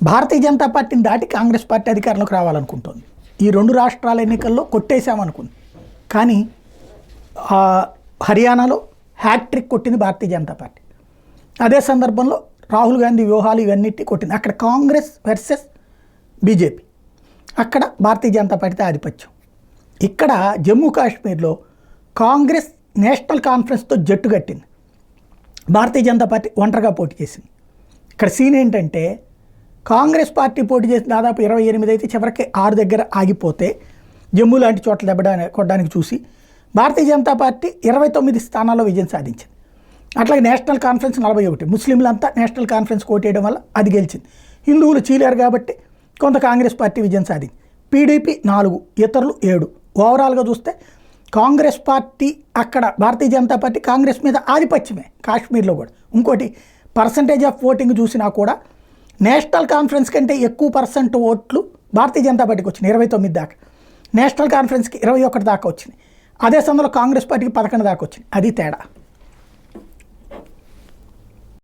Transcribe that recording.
భారతీయ జనతా పార్టీని దాటి కాంగ్రెస్ పార్టీ అధికారంలోకి రావాలనుకుంటోంది. ఈ 2 రాష్ట్రాల ఎన్నికల్లో కొట్టేశామనుకుంది. కానీ హర్యానాలో హ్యాట్రిక్ కొట్టింది భారతీయ జనతా పార్టీ. అదే సందర్భంలో రాహుల్ గాంధీ వ్యూహాలు ఇవన్నిటి కొట్టింది. అక్కడ కాంగ్రెస్ వర్సెస్ బీజేపీ, అక్కడ భారతీయ జనతా పార్టీ ఆధిపత్యం. ఇక్కడ జమ్మూ కాశ్మీర్లో కాంగ్రెస్ నేషనల్ కాన్ఫరెన్స్తో జట్టు కట్టింది, భారతీయ జనతా పార్టీ ఒంటరిగా పోటీ చేసింది. ఇక్కడ సీన్ ఏంటంటే కాంగ్రెస్ పార్టీ పోటీ చేసి దాదాపు 28 అయితే చివరికి 6 దగ్గర ఆగిపోతే జమ్మూ లాంటి చోట్ల కొట్టడానికి చూసి భారతీయ జనతా పార్టీ 29 స్థానాల్లో విజయం సాధించింది. అట్లాగే నేషనల్ కాన్ఫరెన్స్ 41, ముస్లింలంతా నేషనల్ కాన్ఫరెన్స్ కోటేయడం వల్ల అది గెలిచింది. హిందువులు చీలారు కాబట్టి కొంత కాంగ్రెస్ పార్టీ విజయం సాధించింది. పీడీపీ 4, ఇతరులు 7. ఓవరాల్గా చూస్తే కాంగ్రెస్ పార్టీ అక్కడ భారతీయ జనతా పార్టీ కాంగ్రెస్ మీద ఆధిపత్యమే కాశ్మీర్లో కూడా. ఇంకోటి పర్సంటేజ్ ఆఫ్ ఓటింగ్ చూసినా కూడా నేషనల్ కాన్ఫరెన్స్ కంటే ఎక్కువ పర్సెంట్ ఓట్లు భారతీయ జనతా పార్టీకి వచ్చినాయి, 29 దాకా. నేషనల్ కాన్ఫరెన్స్కి 21 దాకా వచ్చినాయి. అదే సమయంలో కాంగ్రెస్ పార్టీకి 11 దాకా వచ్చినాయి. అది తేడా.